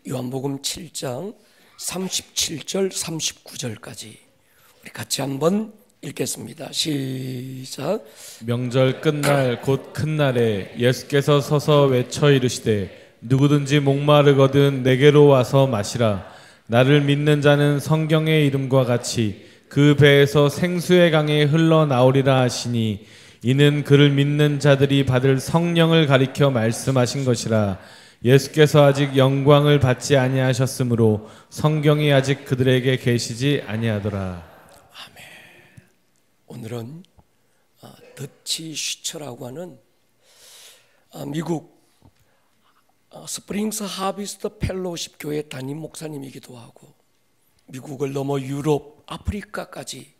요한복음 7장 37절 39절까지 우리 같이 한번 읽겠습니다. 시작. 명절 끝날 곧 큰 날에 예수께서 서서 외쳐 이르시되 누구든지 목마르거든 내게로 와서 마시라. 나를 믿는 자는 성경의 이름과 같이 그 배에서 생수의 강이 흘러나오리라 하시니 이는 그를 믿는 자들이 받을 성령을 가리켜 말씀하신 것이라. 예수께서 아직 영광을 받지 아니하셨으므로 성경이 아직 그들에게 계시지 아니하더라. 아멘. 오늘은 더치 슈처라고 하는 미국 스프링스 하비스트 펠로우십 교회 담임 목사님이기도 하고 미국을 넘어 유럽, 아프리카까지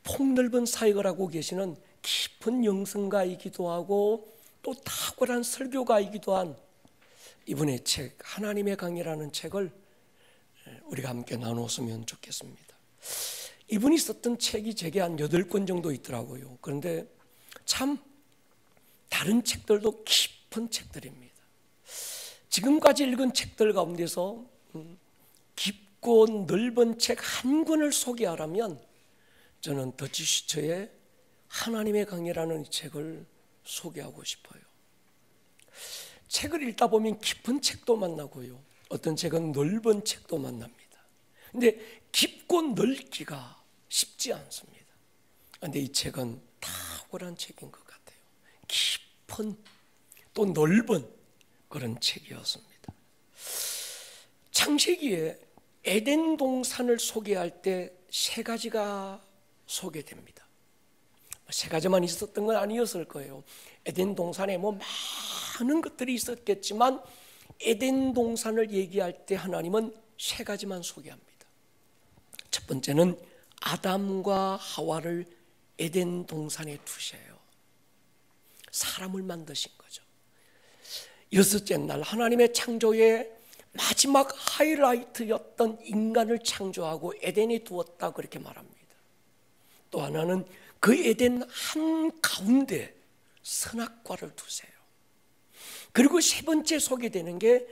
폭넓은 사역을 하고 계시는 깊은 영성가이기도 하고 또 탁월한 설교가이기도 한 이분의 책 하나님의 강이라는 책을 우리가 함께 나눴으면 좋겠습니다. 이분이 썼던 책이 제게 한 8권 정도 있더라고요. 그런데 참 다른 책들도 깊은 책들입니다. 지금까지 읽은 책들 가운데서 깊고 넓은 책 한 권을 소개하라면 저는 더치 슈처의 하나님의 강이라는 이 책을 소개하고 싶어요. 책을 읽다 보면 깊은 책도 만나고요. 어떤 책은 넓은 책도 만납니다. 근데 깊고 넓기가 쉽지 않습니다. 그런데 이 책은 탁월한 책인 것 같아요. 깊은 또 넓은 그런 책이었습니다. 창세기에 에덴 동산을 소개할 때 3가지가 소개됩니다. 3가지만 있었던 건 아니었을 거예요. 에덴 동산에 많은 것들이 있었겠지만 에덴 동산을 얘기할 때 하나님은 3가지만 소개합니다. 첫 번째는 아담과 하와를 에덴 동산에 두셔요. 사람을 만드신 거죠. 6째 날 하나님의 창조의 마지막 하이라이트였던 인간을 창조하고 에덴에 두었다 그렇게 말합니다. 또 하나는 그 에덴 한가운데 선악과를 두세요. 그리고 3번째 소개되는 게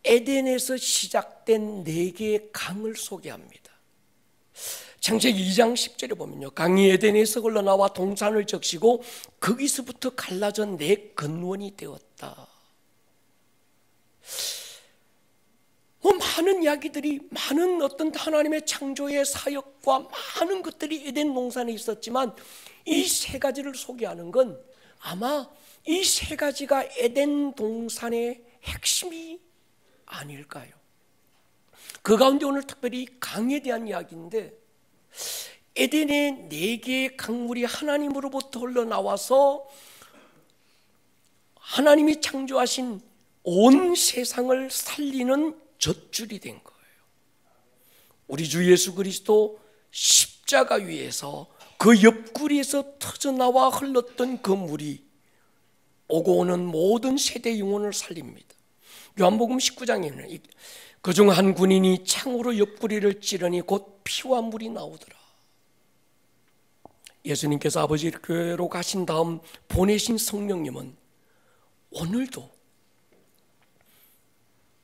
에덴에서 시작된 4개의 강을 소개합니다. 창세기 2장 10절에 보면요, 강이 에덴에서 흘러나와 동산을 적시고 거기서부터 갈라져 4 근원이 되었다. 많은 이야기들이, 많은 어떤 하나님의 창조의 사역과 많은 것들이 에덴 동산에 있었지만 이 3가지를 소개하는 건 아마 이 3가지가 에덴 동산의 핵심이 아닐까요? 그 가운데 오늘 특별히 강에 대한 이야기인데, 에덴의 4개의 강물이 하나님으로부터 흘러나와서 하나님이 창조하신 온 세상을 살리는 젖줄이 된 거예요. 우리 주 예수 그리스도 십자가 위에서 그 옆구리에서 터져나와 흘렀던 그 물이 오고 오는 모든 세대 영혼을 살립니다. 요한복음 19장에는 그중 한 군인이 창으로 옆구리를 찌르니 곧 피와 물이 나오더라. 예수님께서 아버지 교회로 가신 다음 보내신 성령님은 오늘도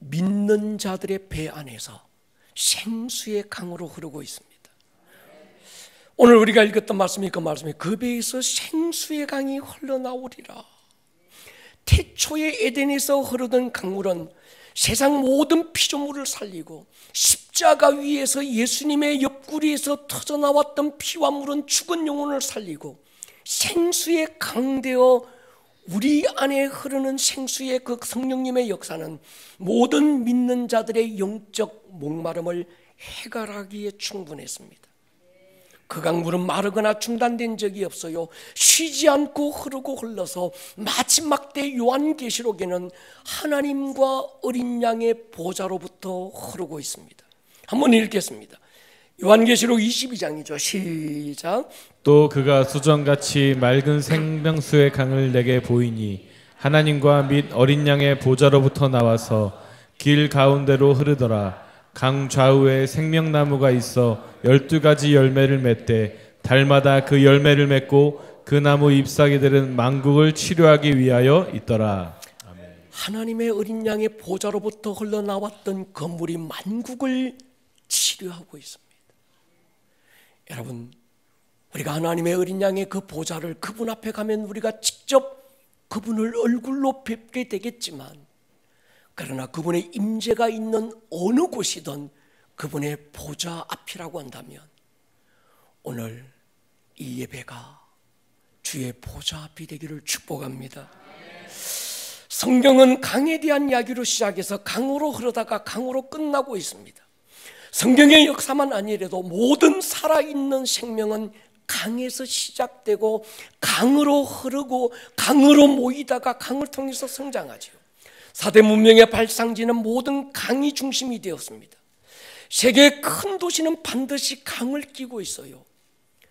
믿는 자들의 배 안에서 생수의 강으로 흐르고 있습니다. 오늘 우리가 읽었던 말씀이 그 배에서 생수의 강이 흘러나오리라. 태초에 에덴에서 흐르던 강물은 세상 모든 피조물을 살리고 십자가 위에서 예수님의 옆구리에서 터져나왔던 피와 물은 죽은 영혼을 살리고 생수의 강되어 우리 안에 흐르는 생수의 그 성령님의 역사는 모든 믿는 자들의 영적 목마름을 해결하기에 충분했습니다. 그 강물은 마르거나 중단된 적이 없어요. 쉬지 않고 흐르고 흘러서 마지막 때 요한계시록에는 하나님과 어린 양의 보좌로부터 흐르고 있습니다. 한번 읽겠습니다. 요한계시록 22장이죠. 시작. 또 그가 수정같이 맑은 생명수의 강을 내게 보이니 하나님과 및 어린 양의 보좌로부터 나와서 길 가운데로 흐르더라. 강 좌우에 생명나무가 있어 12가지 열매를 맺되 달마다 그 열매를 맺고 그 나무 잎사귀들은 만국을 치료하기 위하여 있더라. 아멘. 하나님의 어린 양의 보좌로부터 흘러나왔던 건물이 만국을 치료하고 있습니다. 여러분, 우리가 하나님의 어린 양의 그 보좌를, 그분 앞에 가면 우리가 직접 그분을 얼굴로 뵙게 되겠지만, 그러나 그분의 임재가 있는 어느 곳이든 그분의 보좌 앞이라고 한다면, 오늘 이 예배가 주의 보좌 앞이 되기를 축복합니다. 성경은 강에 대한 이야기로 시작해서 강으로 흐르다가 강으로 끝나고 있습니다. 성경의 역사만 아니라도 모든 살아있는 생명은 강에서 시작되고 강으로 흐르고 강으로 모이다가 강을 통해서 성장하죠. 4대 문명의 발상지는 모든 강이 중심이 되었습니다. 세계의 큰 도시는 반드시 강을 끼고 있어요.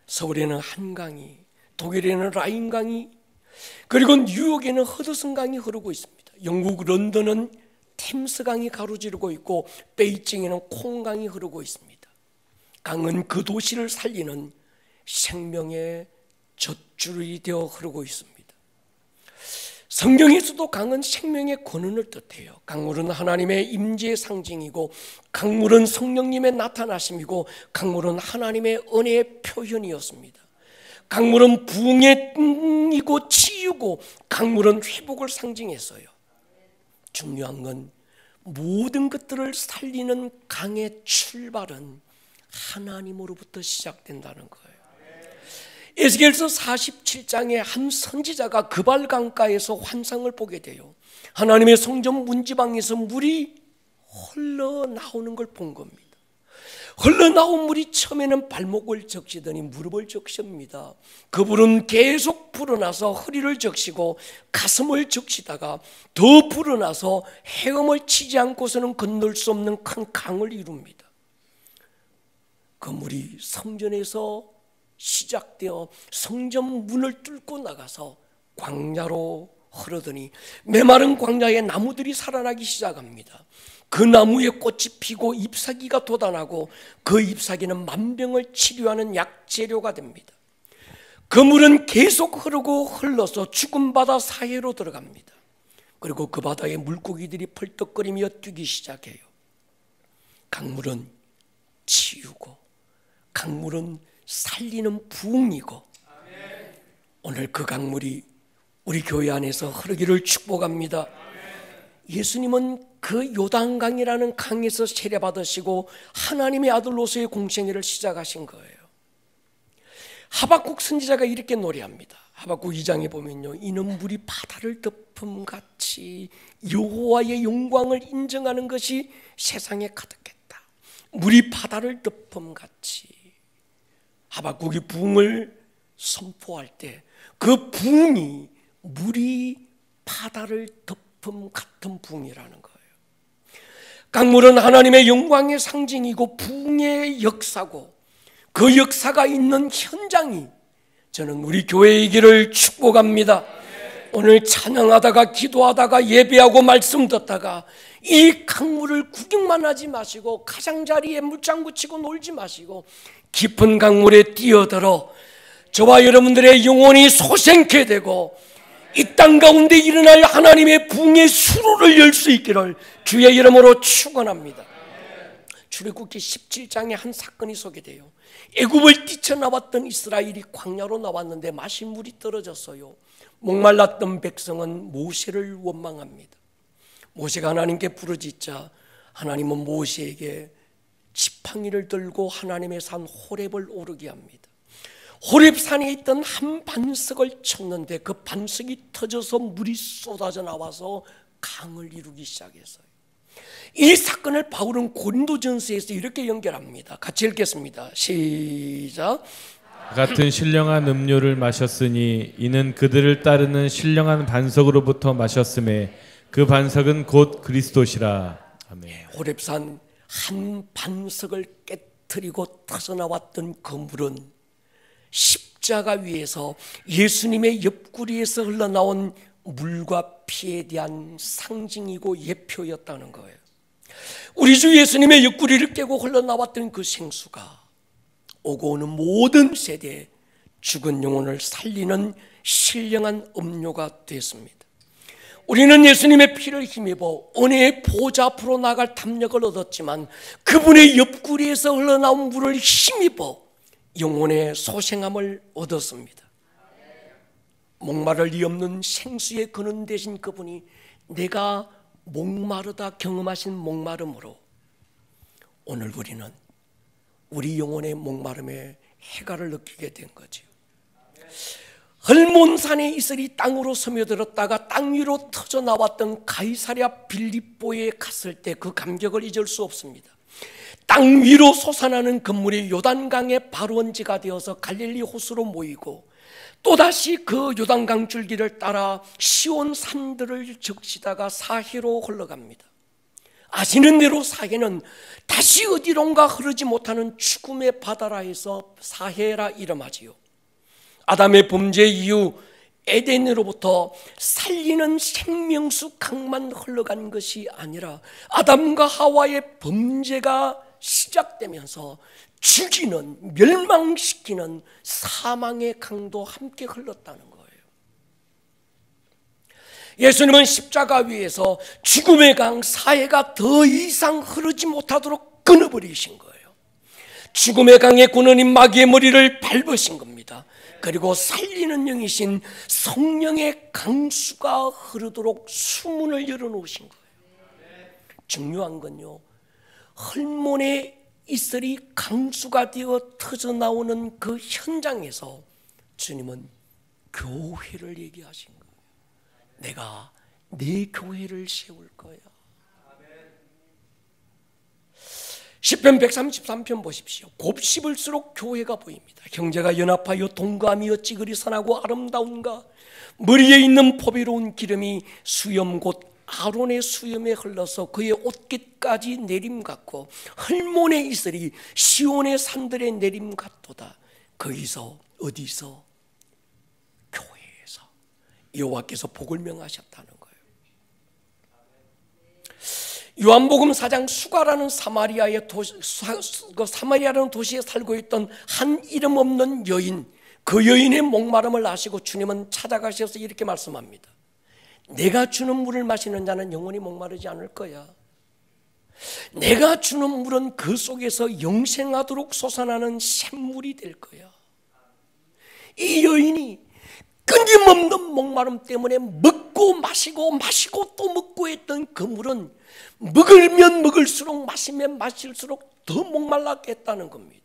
서울에는 한강이, 독일에는 라인강이, 그리고 뉴욕에는 허드슨강이 흐르고 있습니다. 영국 런던은 템스강이 가로지르고 있고 베이징에는 콩강이 흐르고 있습니다. 강은 그 도시를 살리는 생명의 젖줄이 되어 흐르고 있습니다. 성경에서도 강은 생명의 권원을 뜻해요. 강물은 하나님의 임재의 상징이고, 강물은 성령님의 나타나심이고, 강물은 하나님의 은혜의 표현이었습니다. 강물은 부흥의 끈이고 치유고, 강물은 회복을 상징했어요. 중요한 건 모든 것들을 살리는 강의 출발은 하나님으로부터 시작된다는 거예요. 에스겔서 47장에 한 선지자가 그발 강가에서 환상을 보게 돼요. 하나님의 성전 문지방에서 물이 흘러나오는 걸 본 겁니다. 흘러나온 물이 처음에는 발목을 적시더니 무릎을 적십니다. 그 물은 계속 불어나서 허리를 적시고 가슴을 적시다가 더 불어나서 헤엄을 치지 않고서는 건널 수 없는 큰 강을 이룹니다. 그 물이 성전에서 시작되어 성전 문을 뚫고 나가서 광야로 흐르더니 메마른 광야에 나무들이 살아나기 시작합니다. 그 나무에 꽃이 피고 잎사귀가 돋아나고 그 잎사귀는 만병을 치료하는 약재료가 됩니다. 그 물은 계속 흐르고 흘러서 죽은 바다 사이로 들어갑니다. 그리고 그 바다에 물고기들이 펄떡거리며 뛰기 시작해요. 강물은 치유고 강물은 살리는 부흥이고, 오늘 그 강물이 우리 교회 안에서 흐르기를 축복합니다. 예수님은 그 요단강이라는 강에서 세례받으시고 하나님의 아들로서의 공생애를 시작하신 거예요. 하박국 선지자가 이렇게 노래합니다. 하박국 2장에 보면요, 이는 물이 바다를 덮음같이 여호와의 영광을 인정하는 것이 세상에 가득했다. 물이 바다를 덮음같이. 하박국이 부흥을 선포할 때 그 부흥이 물이 바다를 덮음 같은 부흥이라는 거예요. 강물은 하나님의 영광의 상징이고 부흥의 역사고, 그 역사가 있는 현장이 저는 우리 교회이기를 축복합니다. 오늘 찬양하다가 기도하다가 예배하고 말씀 듣다가 이 강물을 구경만 하지 마시고 가장자리에 물장구 치고 놀지 마시고 깊은 강물에 뛰어들어 저와 여러분들의 영혼이 소생케 되고 이 땅 가운데 일어날 하나님의 부흥의 수로를 열 수 있기를 주의 이름으로 축원합니다. 출애굽기 17장에 한 사건이 소개돼요. 애굽을 뛰쳐나왔던 이스라엘이 광야로 나왔는데 마실 물이 떨어졌어요. 목말랐던 백성은 모세를 원망합니다. 모세가 하나님께 부르짖자 하나님은 모세에게 지팡이를 들고 하나님의 산 호렙을 오르게 합니다. 호렙산에 있던 한 반석을 쳤는데 그 반석이 터져서 물이 쏟아져 나와서 강을 이루기 시작했어요. 이 사건을 바울은 고린도전서에서 이렇게 연결합니다. 같이 읽겠습니다. 시작. 같은 신령한 음료를 마셨으니 이는 그들을 따르는 신령한 반석으로부터 마셨음에 그 반석은 곧 그리스도시라. 아멘. 호렙산 한 반석을 깨트리고 터져나왔던 그 물은 십자가 위에서 예수님의 옆구리에서 흘러나온 물과 피에 대한 상징이고 예표였다는 거예요. 우리 주 예수님의 옆구리를 깨고 흘러나왔던 그 생수가 오고 오는 모든 세대에 죽은 영혼을 살리는 신령한 음료가 됐습니다. 우리는 예수님의 피를 힘입어 은혜의 보좌 앞으로 나갈 담력을 얻었지만 그분의 옆구리에서 흘러나온 물을 힘입어 영혼의 소생함을 얻었습니다. 목마를 리 없는 생수의 근원 되신 그분이 내가 목마르다 경험하신 목마름으로 오늘 우리는 우리 영혼의 목마름에 해갈을 느끼게 된 거죠. 헐몬산의 이슬이 땅으로 스며들었다가 땅 위로 터져 나왔던 가이사랴 빌립보에 갔을 때 그 감격을 잊을 수 없습니다. 땅 위로 솟아나는 건물이 요단강의 발원지가 되어서 갈릴리 호수로 모이고 또다시 그 요단강 줄기를 따라 시온 산들을 적시다가 사해로 흘러갑니다. 아시는 대로 사해는 다시 어디론가 흐르지 못하는 죽음의 바다라 해서 사해라 이름하지요. 아담의 범죄 이후 에덴으로부터 살리는 생명수 강만 흘러간 것이 아니라 아담과 하와의 범죄가 시작되면서 죽이는, 멸망시키는 사망의 강도 함께 흘렀다는 거예요. 예수님은 십자가 위에서 죽음의 강 사해가 더 이상 흐르지 못하도록 끊어버리신 거예요. 죽음의 강의 군원인 마귀의 머리를 밟으신 겁니다. 그리고 살리는 영이신 성령의 강수가 흐르도록 수문을 열어놓으신 거예요. 중요한 건요, 헐몬의 이슬이 강수가 되어 터져 나오는 그 현장에서 주님은 교회를 얘기하신 거예요. 내가 내 교회를 세울 거야. 시편 133편 보십시오. 곱씹을수록 교회가 보입니다. 형제가 연합하여 동감이 어찌 그리 선하고 아름다운가. 머리에 있는 포비로운 기름이 수염 곧 아론의 수염에 흘러서 그의 옷깃까지 내림 같고 헐몬의 이슬이 시온의 산들의 내림 같도다. 거기서 어디서? 교회에서 여호와께서 복을 명하셨다는 거예요. 요한복음 4장 수가라는 사마리아라는 도시에 살고 있던 한 이름 없는 여인, 그 여인의 목마름을 아시고 주님은 찾아가셔서 이렇게 말씀합니다. 내가 주는 물을 마시는 자는 영원히 목마르지 않을 거야. 내가 주는 물은 그 속에서 영생하도록 솟아나는 샘물이 될 거야. 이 여인이 끊임없는 목마름 때문에 먹고 마시고 또 먹고 했던 그 물은 먹으면 먹을수록 마시면 마실수록 더 목말랐겠다는 겁니다.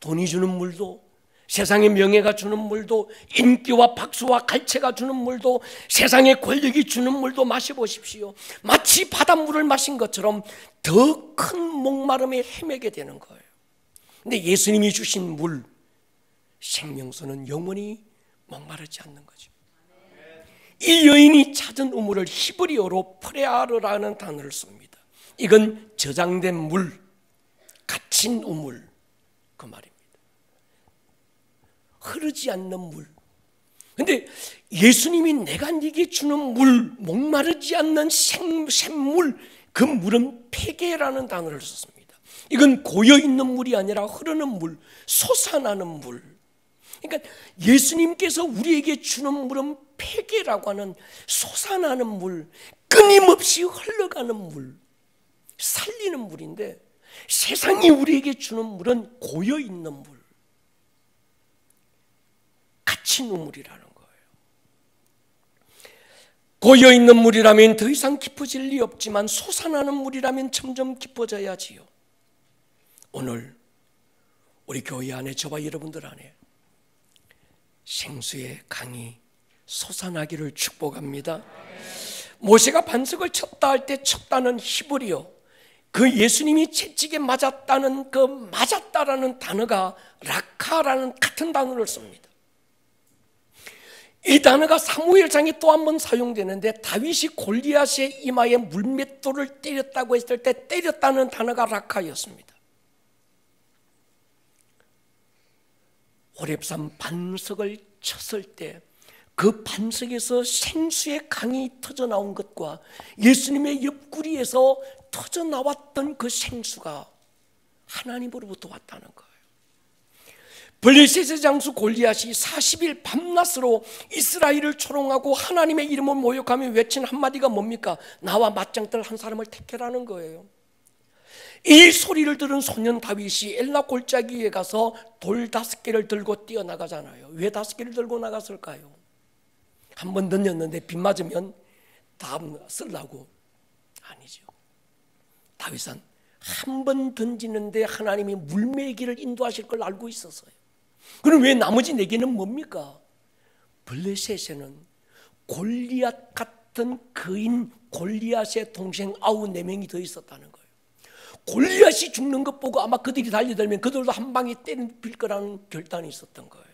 돈이 주는 물도, 세상의 명예가 주는 물도, 인기와 박수와 갈채가 주는 물도, 세상의 권력이 주는 물도 마셔보십시오. 마치 바닷물을 마신 것처럼 더 큰 목마름에 헤매게 되는 거예요. 근데 예수님이 주신 물, 생명수는 영원히 목마르지 않는 거죠. 이 여인이 찾은 우물을 히브리어로 프레아르라는 단어를 씁니다. 이건 저장된 물, 갇힌 우물, 그 말입니다. 흐르지 않는 물. 근데 예수님이 내가 네게 주는 물, 목마르지 않는 샘물, 그 물은 폐계라는 단어를 썼습니다. 이건 고여있는 물이 아니라 흐르는 물, 솟아나는 물. 그러니까 예수님께서 우리에게 주는 물은 폐계라고 하는 솟아나는 물, 끊임없이 흘러가는 물, 살리는 물인데 세상이 우리에게 주는 물은 고여있는 물, 갇힌 우물이라는 거예요. 고여있는 물이라면 더 이상 깊어질 리 없지만 솟아나는 물이라면 점점 깊어져야지요. 오늘 우리 교회 안에, 저와 여러분들 안에 생수의 강이 솟아나기를 축복합니다. 모세가 반석을 쳤다 할 때 쳤다는 히브리어, 그 예수님이 채찍에 맞았다는 그 맞았다라는 단어가 라카라는 같은 단어를 씁니다. 이 단어가 사무엘상에 또 한 번 사용되는데 다윗이 골리앗의 이마에 물맷돌을 때렸다고 했을 때 때렸다는 단어가 라카였습니다. 호렙산 반석을 쳤을 때 그 반석에서 생수의 강이 터져 나온 것과 예수님의 옆구리에서 터져 나왔던 그 생수가 하나님으로부터 왔다는 거예요. 블레셋의 장수 골리앗이 40일 밤낮으로 이스라엘을 초롱하고 하나님의 이름을 모욕하며 외친 한마디가 뭡니까? 나와 맞짱뜰 한 사람을 택해라는 거예요. 이 소리를 들은 소년 다윗이 엘라 골짜기에 가서 돌 5개를 들고 뛰어나가잖아요. 왜 5개를 들고 나갔을까요? 한 번 던졌는데 빗 맞으면 다음 쓰려고? 아니죠. 다윗은 한 번 던지는데 하나님이 물매기를 인도하실 걸 알고 있었어요. 그럼 왜 나머지 4개는 뭡니까? 블레셋에는 골리앗 같은 그인 골리앗의 동생 94명이 더 있었다는 거예요. 골리앗이 죽는 것 보고 아마 그들이 달려들면 그들도 한 방에 때릴 거라는 결단이 있었던 거예요.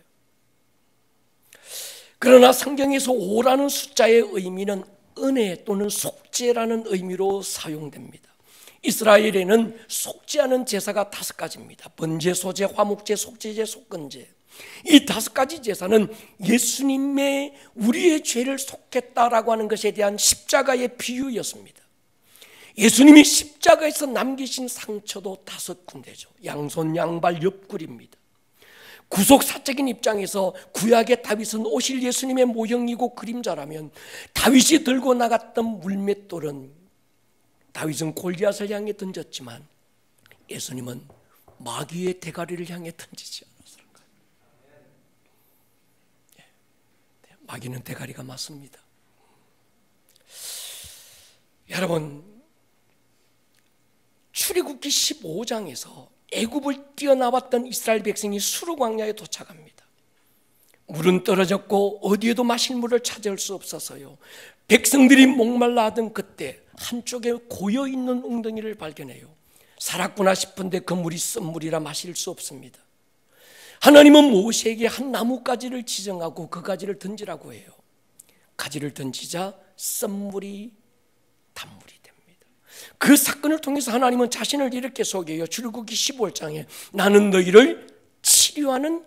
그러나 성경에서 5라는 숫자의 의미는 은혜 또는 속죄라는 의미로 사용됩니다. 이스라엘에는 속죄하는 제사가 5가지입니다. 번제, 소제, 화목제, 속죄제, 속건제. 이 5가지 제사는 예수님의 우리의 죄를 속했다라고 하는 것에 대한 십자가의 비유였습니다. 예수님이 십자가에서 남기신 상처도 5군데죠. 양손, 양발, 옆구리입니다. 구속사적인 입장에서 구약의 다윗은 오실 예수님의 모형이고 그림자라면 다윗이 들고 나갔던 물맷돌은 다윗은 골리앗을 향해 던졌지만 예수님은 마귀의 대가리를 향해 던지지 않았을까요? 마귀는 대가리가 맞습니다. 여러분, 출애굽기 15장에서 애굽을 뛰어나왔던 이스라엘 백성이 수르 광야에 도착합니다. 물은 떨어졌고 어디에도 마실 물을 찾을 수 없어서요. 백성들이 목말라 하던 그때 한쪽에 고여있는 웅덩이를 발견해요. 살았구나 싶은데 그 물이 쓴물이라 마실 수 없습니다. 하나님은 모세에게 한 나뭇가지를 지정하고 그 가지를 던지라고 해요. 가지를 던지자 쓴물이 단물이 됩니다. 그 사건을 통해서 하나님은 자신을 이렇게 소개해요. 출애굽기 15장에 나는 너희를 치료하는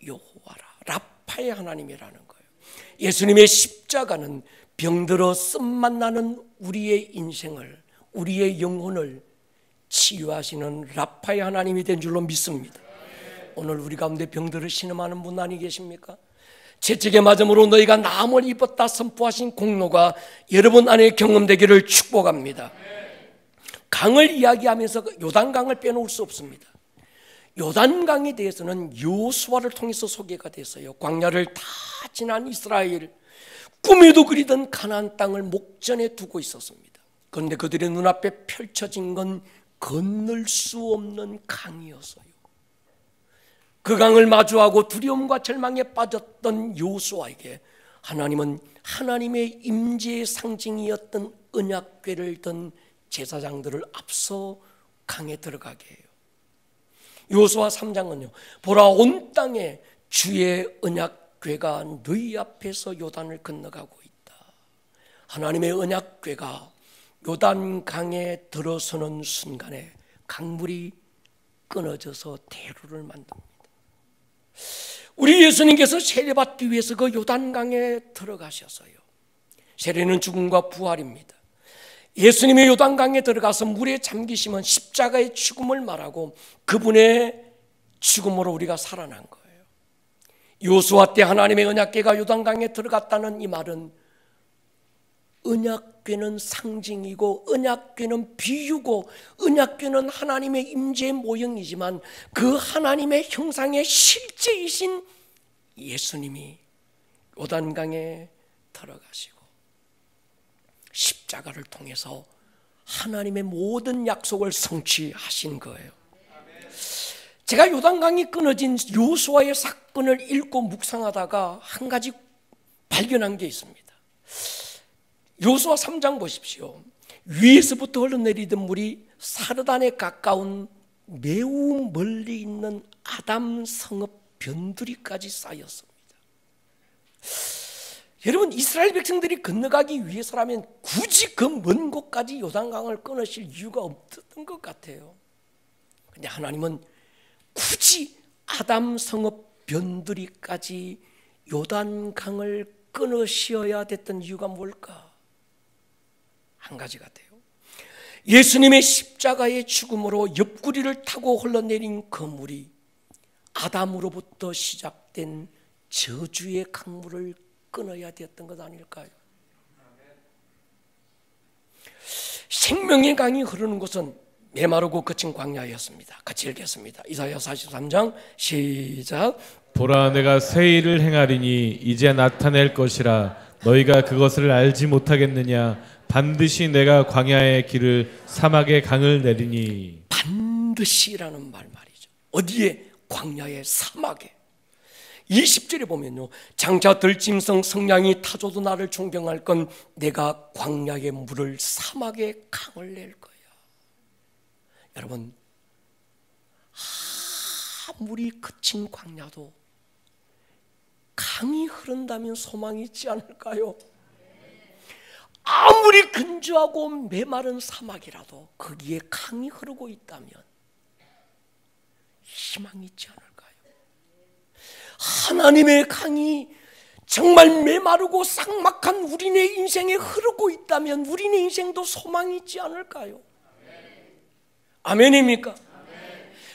여호와라, 라파의 하나님이라는 거예요. 예수님의 십자가는 병들어 쓴맛 나는 우리의 인생을, 우리의 영혼을 치유하시는 라파의 하나님이 된 줄로 믿습니다. 오늘 우리 가운데 병들어 신음하는 분 아니 계십니까? 채찍에 맞음으로 너희가 나음을 입었다 선포하신 공로가 여러분 안에 경험되기를 축복합니다. 강을 이야기하면서 요단강을 빼놓을 수 없습니다. 요단강에 대해서는 여호수아를 통해서 소개가 됐어요. 광야를 다 지난 이스라엘, 꿈에도 그리던 가나안 땅을 목전에 두고 있었습니다. 그런데 그들의 눈앞에 펼쳐진 건 건널 수 없는 강이었어요. 그 강을 마주하고 두려움과 절망에 빠졌던 여호수아에게 하나님은 하나님의 임재의 상징이었던 언약궤를 든 제사장들을 앞서 강에 들어가게 해요. 여호수아 3장은요, 보라 온 땅에 주의 언약궤가 너희 앞에서 요단을 건너가고 있다. 하나님의 언약궤가 요단강에 들어서는 순간에 강물이 끊어져서 대로를 만듭니다. 우리 예수님께서 세례받기 위해서 그 요단강에 들어가셨어요. 세례는 죽음과 부활입니다. 예수님의 요단강에 들어가서 물에 잠기시면 십자가의 죽음을 말하고 그분의 죽음으로 우리가 살아난 거예요. 여호수아 때 하나님의 언약궤가 요단강에 들어갔다는 이 말은 언약궤는 상징이고 언약궤는 비유고 언약궤는 하나님의 임재의 모형이지만 그 하나님의 형상의 실제이신 예수님이 요단강에 들어가시고 십자가를 통해서 하나님의 모든 약속을 성취하신 거예요. 제가 요단강이 끊어진 여호수아의 사건을 읽고 묵상하다가 한 가지 발견한 게 있습니다. 여호수아 3장 보십시오. 위에서부터 흘러내리던 물이 사르단에 가까운 매우 멀리 있는 아담 성읍 변두리까지 쌓였습니다. 여러분, 이스라엘 백성들이 건너가기 위해서라면 굳이 그 먼 곳까지 요단강을 끊으실 이유가 없었던 것 같아요. 그런데 하나님은 굳이 아담 성읍 변두리까지 요단강을 끊으셔야 됐던 이유가 뭘까? 한 가지 같아요. 예수님의 십자가의 죽음으로 옆구리를 타고 흘러내린 그 물이 아담으로부터 시작된 저주의 강물을 끊어야 되었던 것 아닐까요? 생명의 강이 흐르는 곳은 메마르고 거친 광야였습니다. 같이 읽겠습니다. 이사야 43장 시작. 보라, 내가 새 일을 행하리니 이제 나타낼 것이라. 너희가 그것을 알지 못하겠느냐? 반드시 내가 광야의 길을, 사막의 강을 내리니. 반드시라는 말이죠. 어디에? 광야의 사막에. 20절에 보면요, 장차 들짐승 성냥이 타조도 나를 존경할 건 내가 광야의 물을, 사막의 강을 낼 거야. 여러분, 물이 그친 광야도 강이 흐른다면 소망이 있지 않을까요? 아무리 건조하고 메마른 사막이라도 거기에 강이 흐르고 있다면 희망이 있지 않을까요? 하나님의 강이 정말 메마르고 삭막한 우리네 인생에 흐르고 있다면 우리네 인생도 소망이 있지 않을까요? 아멘입니까?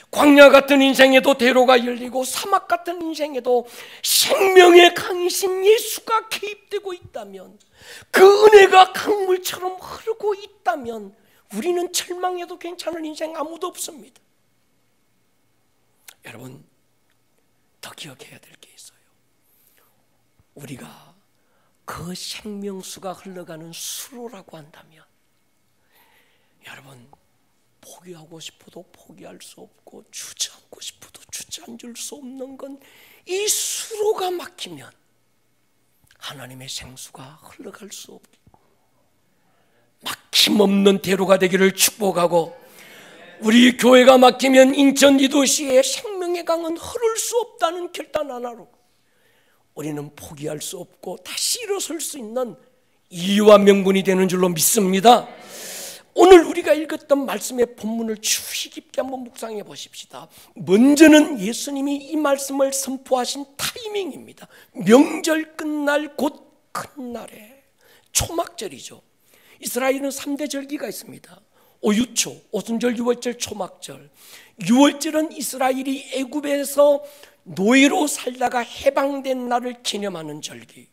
광야 같은 인생에도 대로가 열리고 사막 같은 인생에도 생명의 강이신 예수가 개입되고 있다면, 그 은혜가 강물처럼 흐르고 있다면 우리는 절망해도 괜찮은 인생 아무도 없습니다. 여러분, 더 기억해야 될 게 있어요. 우리가 그 생명수가 흘러가는 수로라고 한다면, 여러분, 포기하고 싶어도 포기할 수 없고 주저앉고 싶어도 주저앉을 수 없는 건 이 수로가 막히면 하나님의 생수가 흘러갈 수 없고, 막힘없는 대로가 되기를 축복하고, 우리 교회가 막히면 인천 이 도시의 생명의 강은 흐를 수 없다는 결단 하나로 우리는 포기할 수 없고 다시 일어설 수 있는 이유와 명분이 되는 줄로 믿습니다. 오늘 우리가 읽었던 말씀의 본문을 주의 깊게 한번 묵상해 보십시다. 먼저는 예수님이 이 말씀을 선포하신 타이밍입니다. 명절 끝날 곧 큰 날에, 초막절이죠. 이스라엘은 3대 절기가 있습니다. 오유초, 오순절, 유월절, 초막절. 유월절은 이스라엘이 애굽에서 노예로 살다가 해방된 날을 기념하는 절기.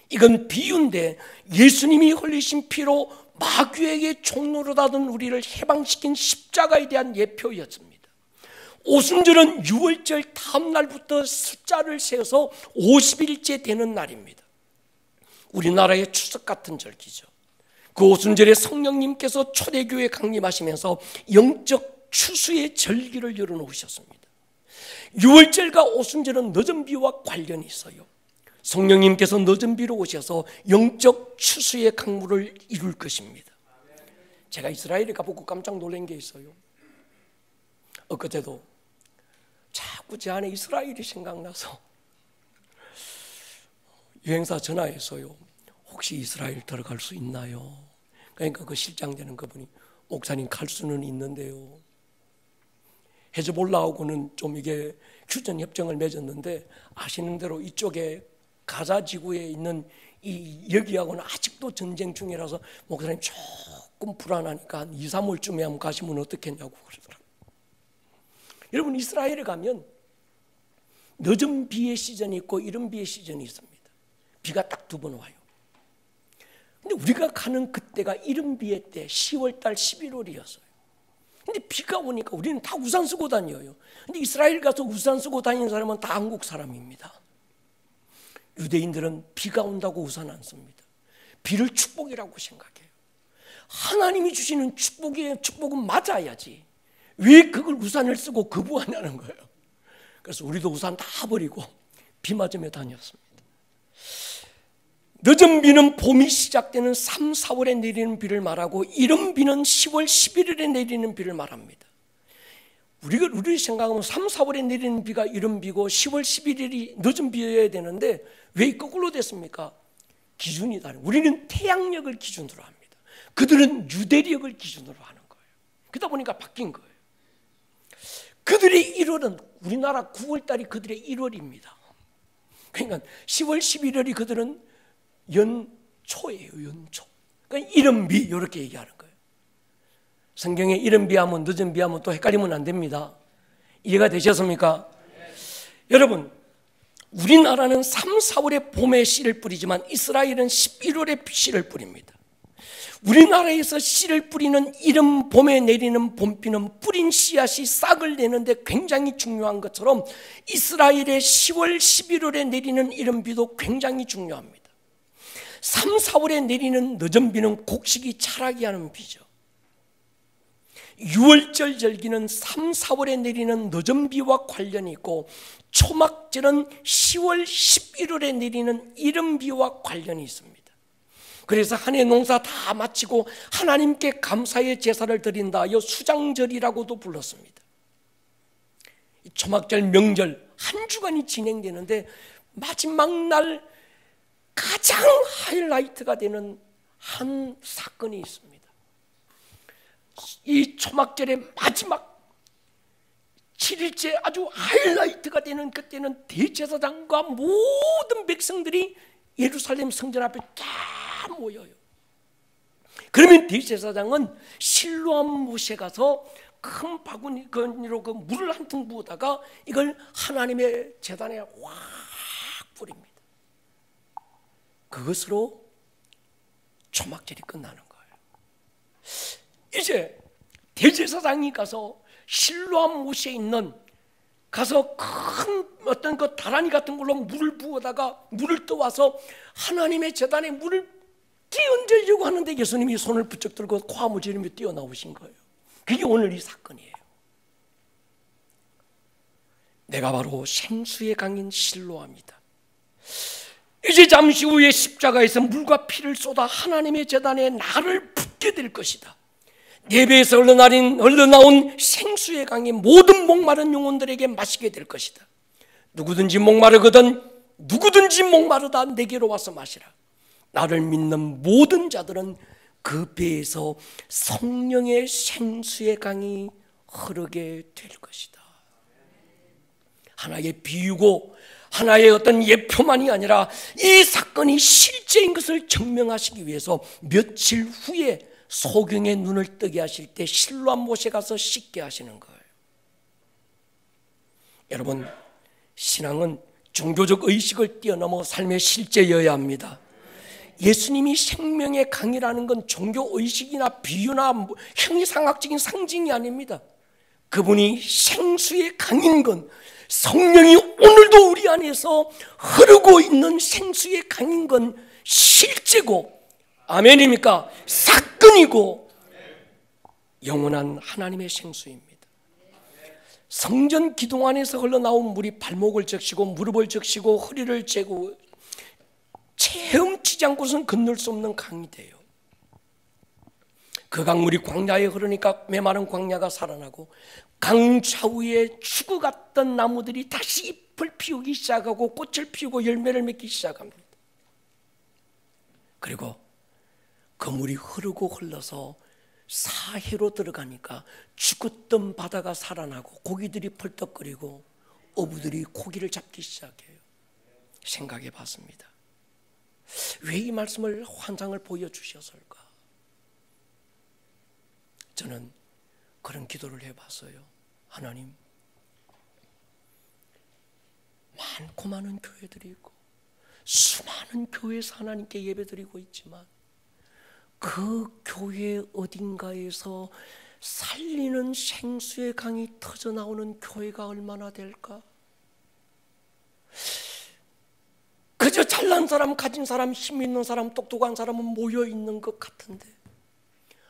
이건 비유인데 예수님이 흘리신 피로 마귀에게 종로로 닫은 우리를 해방시킨 십자가에 대한 예표였습니다. 오순절은 유월절 다음 날부터 숫자를 세어서 50일째 되는 날입니다. 우리나라의 추석 같은 절기죠. 그 오순절에 성령님께서 초대교회에 강림하시면서 영적 추수의 절기를 열어놓으셨습니다. 유월절과 오순절은 늦은 비와 관련이 있어요. 성령님께서 늦은 비로 오셔서 영적 추수의 강물을 이룰 것입니다. 제가 이스라엘에 가보고 깜짝 놀란 게 있어요. 엊그제도 자꾸 제 안에 이스라엘이 생각나서 여행사 전화해서요, 혹시 이스라엘 들어갈 수 있나요? 그러니까 그 실장 되는 그분이, 목사님 갈 수는 있는데요, 헤즈볼라하고는 좀 이게 휴전 협정을 맺었는데 아시는 대로 이쪽에 가자 지구에 있는 이 여기하고는 아직도 전쟁 중이라서 목사님 조금 불안하니까 한 2, 3월쯤에 한번 가시면 어떻겠냐고 그러더라고요. 여러분, 이스라엘에 가면 늦은 비의 시즌이 있고 이른 비의 시즌이 있습니다. 비가 딱 2번 와요. 근데 우리가 가는 그때가 이른 비의 때 10월달 11월이었어요. 근데 비가 오니까 우리는 다 우산 쓰고 다녀요. 근데 이스라엘 가서 우산 쓰고 다니는 사람은 다 한국 사람입니다. 유대인들은 비가 온다고 우산 안 씁니다. 비를 축복이라고 생각해요. 하나님이 주시는 축복은 맞아야지 왜 그걸 우산을 쓰고 거부하냐는 거예요. 그래서 우리도 우산 다 버리고 비 맞으며 다녔습니다. 늦은 비는 봄이 시작되는 3, 4월에 내리는 비를 말하고, 이른 비는 10월, 11월에 내리는 비를 말합니다. 우리 생각하면 3, 4월에 내리는 비가 이른 비고 10월, 11일이 늦은 비여야 되는데 왜 거꾸로 됐습니까? 기준이 다르요. 우리는 태양력을 기준으로 합니다. 그들은 유대력을 기준으로 하는 거예요. 그러다 보니까 바뀐 거예요. 그들의 1월은 우리나라 9월달이 그들의 1월입니다. 그러니까 10월, 11월이 그들은 연초예요. 연초. 그러니까 이른 비 이렇게 얘기하는 거예요. 성경에 이른 비하면 늦은 비하면 또 헷갈리면 안 됩니다. 이해가 되셨습니까? 여러분, 우리나라는 3, 4월에 봄에 씨를 뿌리지만 이스라엘은 11월에 씨를 뿌립니다. 우리나라에서 씨를 뿌리는 이른 봄에 내리는 봄비는 뿌린 씨앗이 싹을 내는데 굉장히 중요한 것처럼 이스라엘의 10월, 11월에 내리는 이른 비도 굉장히 중요합니다. 3, 4월에 내리는 늦은 비는 곡식이 자라게 하는 비죠. 6월절 절기는 3, 4월에 내리는 늦은 비와 관련이 있고 초막절은 10월, 11월에 내리는 이른 비와 관련이 있습니다. 그래서 한 해 농사 다 마치고 하나님께 감사의 제사를 드린다 하여 수장절이라고도 불렀습니다. 초막절, 명절 한 주간이 진행되는데 마지막 날 가장 하이라이트가 되는 한 사건이 있습니다. 이 초막절의 마지막 7일째 아주 하이라이트가 되는 그때는 대제사장과 모든 백성들이 예루살렘 성전 앞에 다 모여요. 그러면 대제사장은 실로암 못에 가서 큰 바구니로 그 물을 한 통 부어다가 이걸 하나님의 제단에 확 뿌립니다. 그것으로 초막절이 끝나는 거예요. 이제 대제사장이 가서 실로암 못에 있는 가서 큰 어떤 그 다라니 같은 걸로 물을 부어다가 물을 떠와서 하나님의 제단에 물을 끼얹으려고 하는데 예수님이 손을 부쩍 들고 과무지르며 뛰어나오신 거예요. 그게 오늘 이 사건이에요. 내가 바로 생수의 강인 실로암이다. 이제 잠시 후에 십자가에서 물과 피를 쏟아 하나님의 제단에 나를 붓게 될 것이다. 내 배에서 흘러나온 생수의 강이 모든 목마른 영혼들에게 마시게 될 것이다. 누구든지 목마르거든 누구든지 목마르다 내게로 와서 마시라. 나를 믿는 모든 자들은 그 배에서 성령의 생수의 강이 흐르게 될 것이다. 하나의 비유고 하나의 어떤 예표만이 아니라 이 사건이 실제인 것을 증명하시기 위해서 며칠 후에 소경의 눈을 뜨게 하실 때 실로암 못에 가서 씻게 하시는 거예요. 여러분, 신앙은 종교적 의식을 뛰어넘어 삶의 실제여야 합니다. 예수님이 생명의 강이라는 건 종교 의식이나 비유나 형이상학적인 상징이 아닙니다. 그분이 생수의 강인 건 성령이 오늘도 우리 안에서 흐르고 있는 생수의 강인 건 실제고, 아멘입니까? 사건이고 영원한 하나님의 생수입니다. 성전 기둥 안에서 흘러나온 물이 발목을 적시고 무릎을 적시고 허리를 재고 헤엄치지 않고서는 건널 수 없는 강이 돼요. 그 강물이 광야에 흐르니까 메마른 광야가 살아나고 강 좌우에 죽어갔던 나무들이 다시 잎을 피우기 시작하고 꽃을 피우고 열매를 맺기 시작합니다. 그리고 그 물이 흐르고 흘러서 사해로 들어가니까 죽었던 바다가 살아나고 고기들이 펄떡거리고 어부들이 고기를 잡기 시작해요. 생각해 봤습니다. 왜 이 말씀을 환상을 보여주셨을까? 저는 그런 기도를 해봤어요. 하나님, 많고 많은 교회들이 있고 수많은 교회에서 하나님께 예배드리고 있지만 그 교회 어딘가에서 살리는 생수의 강이 터져나오는 교회가 얼마나 될까? 그저 잘난 사람, 가진 사람, 힘 있는 사람, 똑똑한 사람은 모여있는 것 같은데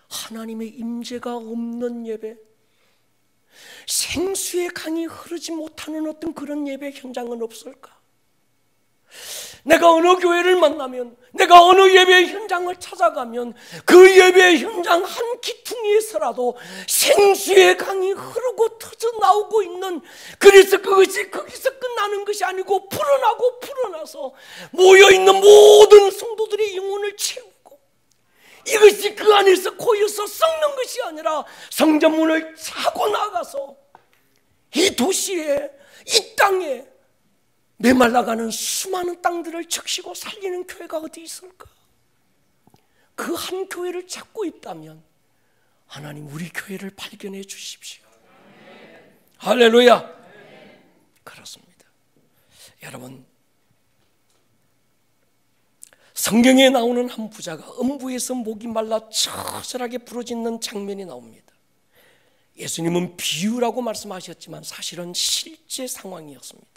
하나님의 임재가 없는 예배, 생수의 강이 흐르지 못하는 어떤 그런 예배 현장은 없을까? 내가 어느 교회를 만나면, 내가 어느 예배 현장을 찾아가면 그 예배 현장 한 기퉁이에서라도 생수의 강이 흐르고 터져나오고 있는, 그래서 그것이 거기서 끝나는 것이 아니고 풀어나서 모여있는 모든 성도들의 영혼을 채우고 이것이 그 안에서 고여서 썩는 것이 아니라 성전문을 차고 나가서 이 도시에, 이 땅에 메말라가는 수많은 땅들을 적시고 살리는 교회가 어디 있을까? 그 한 교회를 찾고 있다면 하나님 우리 교회를 발견해 주십시오. 할렐루야. 그렇습니다. 여러분, 성경에 나오는 한 부자가 음부에서 목이 말라 처절하게 부러지는 장면이 나옵니다. 예수님은 비유라고 말씀하셨지만 사실은 실제 상황이었습니다.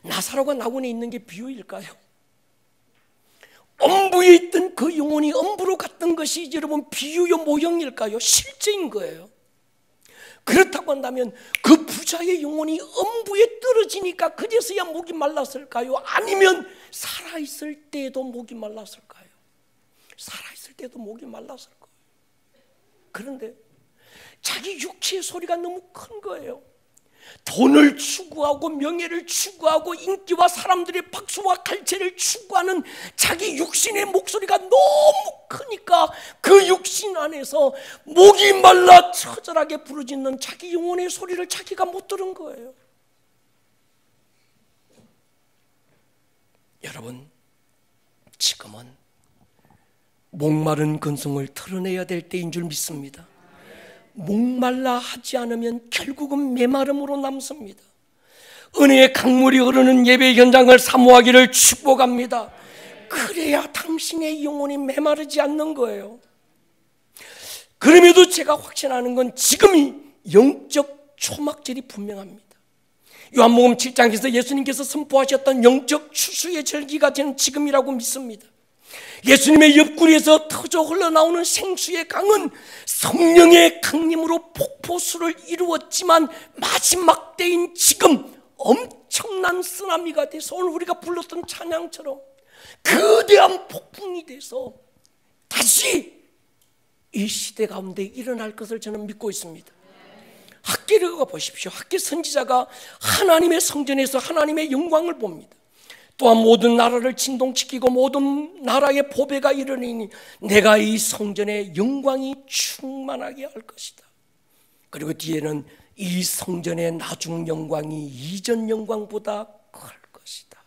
나사로가 낙원에 있는 게 비유일까요? 음부에 있던 그 영혼이 음부로 갔던 것이 여러분 비유요 모형일까요? 실제인 거예요. 그렇다고 한다면 그 부자의 영혼이 음부에 떨어지니까 그제서야 목이 말랐을까요? 아니면 살아있을 때도 목이 말랐을까요? 살아있을 때도 목이 말랐을 거예요. 그런데 자기 육체의 소리가 너무 큰 거예요. 돈을 추구하고 명예를 추구하고 인기와 사람들의 박수와 갈채를 추구하는 자기 육신의 목소리가 너무 크니까 그 육신 안에서 목이 말라 처절하게 부르짖는 자기 영혼의 소리를 자기가 못 들은 거예요. 여러분, 지금은 목마른 근성을 털어내야 될 때인 줄 믿습니다. 목말라 하지 않으면 결국은 메마름으로 남습니다. 은혜의 강물이 흐르는 예배 현장을 사모하기를 축복합니다. 그래야 당신의 영혼이 메마르지 않는 거예요. 그럼에도 제가 확신하는 건 지금이 영적 초막절이 분명합니다. 요한복음 7장에서 예수님께서 선포하셨던 영적 추수의 절기가 저는 지금이라고 믿습니다. 예수님의 옆구리에서 터져 흘러나오는 생수의 강은 성령의 강림으로 폭포수를 이루었지만 마지막 때인 지금 엄청난 쓰나미가 돼서 오늘 우리가 불렀던 찬양처럼 거대한 폭풍이 돼서 다시 이 시대 가운데 일어날 것을 저는 믿고 있습니다. 학개를 가 보십시오. 학개 선지자가 하나님의 성전에서 하나님의 영광을 봅니다. 또한 모든 나라를 진동시키고 모든 나라의 보배가 이르니 내가 이 성전의 영광이 충만하게 할 것이다. 그리고 뒤에는 이 성전의 나중 영광이 이전 영광보다 클 것이다.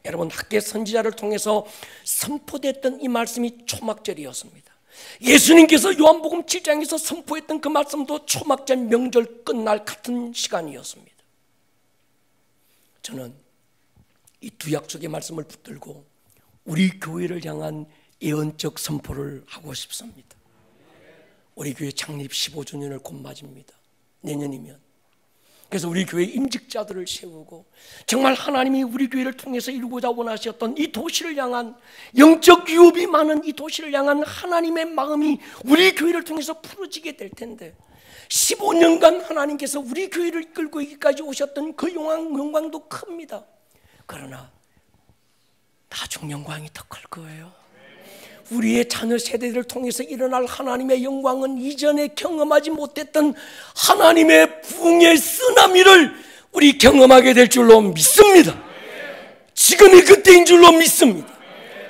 여러분, 학개 선지자를 통해서 선포됐던 이 말씀이 초막절이었습니다. 예수님께서 요한복음 7장에서 선포했던 그 말씀도 초막절 명절 끝날 같은 시간이었습니다. 저는 이 두 약속의 말씀을 붙들고 우리 교회를 향한 예언적 선포를 하고 싶습니다. 우리 교회 창립 15주년을 곧 맞입니다. 내년이면. 그래서 우리 교회 임직자들을 세우고 정말 하나님이 우리 교회를 통해서 이루고자 원하셨던 이 도시를 향한 영적 유업이 많은 이 도시를 향한 하나님의 마음이 우리 교회를 통해서 풀어지게 될 텐데 15년간 하나님께서 우리 교회를 이끌고 여기까지 오셨던 그 영광도 큽니다. 그러나 나중 영광이 더 클 거예요. 우리의 자녀 세대들을 통해서 일어날 하나님의 영광은 이전에 경험하지 못했던 하나님의 부흥의 쓰나미를 우리 경험하게 될 줄로 믿습니다. 지금이 그때인 줄로 믿습니다.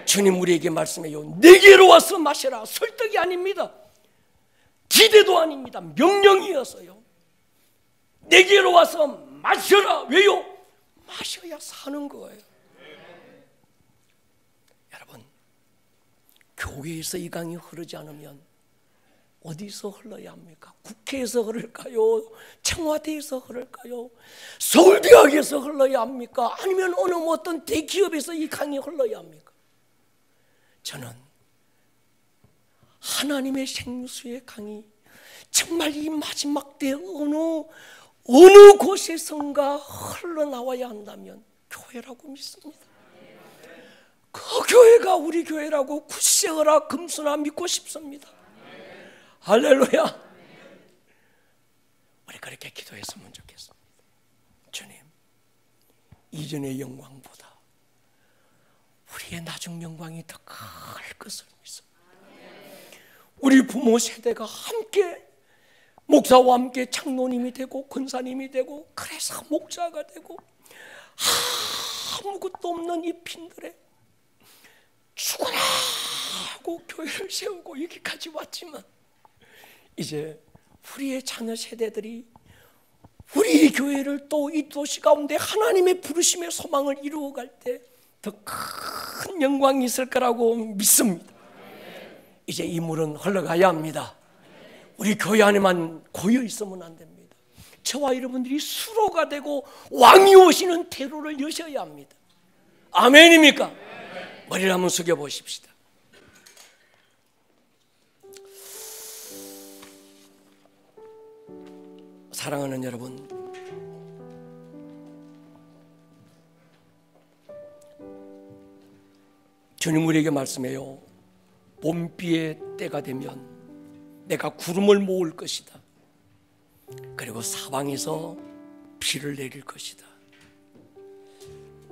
주님 우리에게 말씀해요. 내게로 와서 마셔라. 설득이 아닙니다. 기대도 아닙니다. 명령이어서요. 내게로 와서 마셔라. 왜요? 마셔야 사는 거예요. 여러분, 교회에서 이 강이 흐르지 않으면 어디서 흘러야 합니까? 국회에서 흐를까요? 청와대에서 흐를까요? 서울대학에서 흘러야 합니까? 아니면 어느 어떤 대기업에서 이 강이 흘러야 합니까? 저는 하나님의 생수의 강이 정말 이 마지막 때 어느 곳에선가 흘러나와야 한다면 교회라고 믿습니다. 그 교회가 우리 교회라고 굳세어라 금수나 믿고 싶습니다. 할렐루야. 우리 그렇게 기도했으면 좋겠습니다. 주님, 이전의 영광보다 우리의 나중 영광이 더 클 것을 믿습니다. 우리 부모 세대가 함께 목사와 함께 장로님이 되고 권사님이 되고 그래서 목사가 되고 아무것도 없는 이 빈들에 죽어라 하고 교회를 세우고 여기까지 왔지만 이제 우리의 자녀 세대들이 우리 교회를 또 이 도시 가운데 하나님의 부르심의 소망을 이루어갈 때 더 큰 영광이 있을 거라고 믿습니다. 이제 이 물은 흘러가야 합니다. 우리 교회 안에만 고여 있으면 안 됩니다. 저와 여러분들이 수로가 되고 왕이 오시는 테로를 여셔야 합니다. 아멘입니까? 머리를 한번 숙여 보십시다. 사랑하는 여러분, 주님 우리에게 말씀해요. 봄비의 때가 되면 내가 구름을 모을 것이다. 그리고 사방에서 비를 내릴 것이다.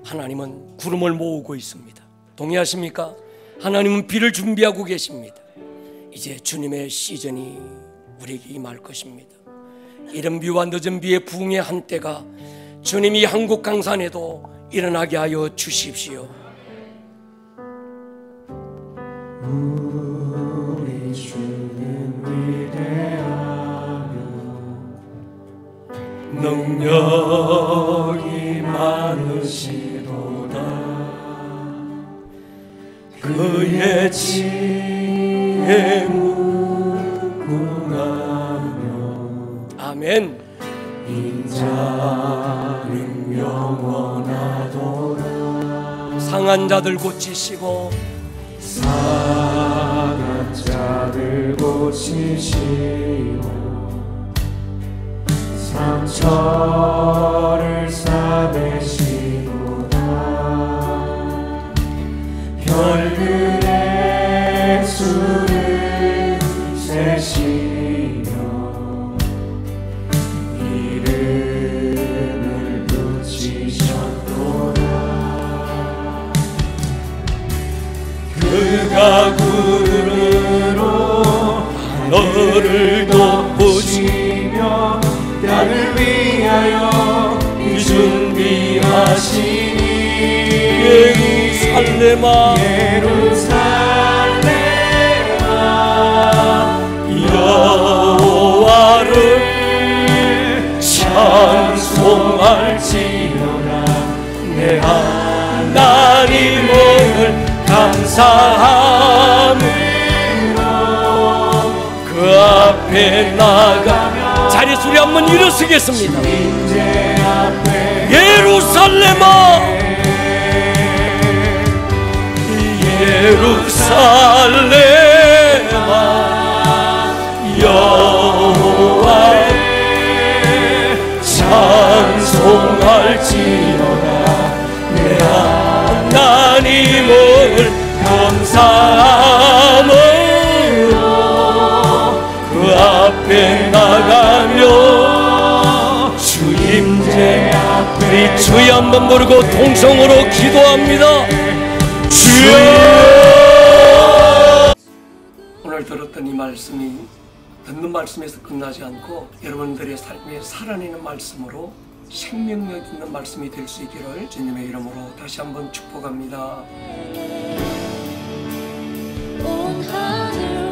하나님은 구름을 모으고 있습니다. 동의하십니까? 하나님은 비를 준비하고 계십니다. 이제 주님의 시즌이 우리에게 임할 것입니다. 이른 비와 늦은 비의 부흥의 한때가 주님이 한국 강산에도 일어나게 하여 주십시오. 우리 주는 위대하며 능력이 많으시도다. 그의 지혜에 무궁하며 아멘. 인자는 영원하도다. 상한 자들 고치시고 상한 자들 고치시고 상처를 싸매시도다. 별들의 수를 세시며 이름을 붙이셨도다. 그가 구름으로 너를 덮으시며 나를 위하여 준비하시니 예루살렘아 예루살렘아 여호와를 찬송할지어다. 내 하나님을 감사함으로 그 앞에 나가며 자리 소리 한번 일어서겠습니다. 임재 앞에 예루살렘아 예루살렘아 여호와를 찬송할지어다. 내 하나님을 감사함으로 그 앞에 나가며 주 임재 앞에 우리 주여 한번 부르고 통성으로 기도합니다. 주여. 오늘 들었던 이 말씀이 듣는 말씀에서 끝나지 않고 여러분들의 삶에 살아내는 말씀으로 생명력 있는 말씀이 될 수 있기를 주님의 이름으로 다시 한번 축복합니다. 온 하늘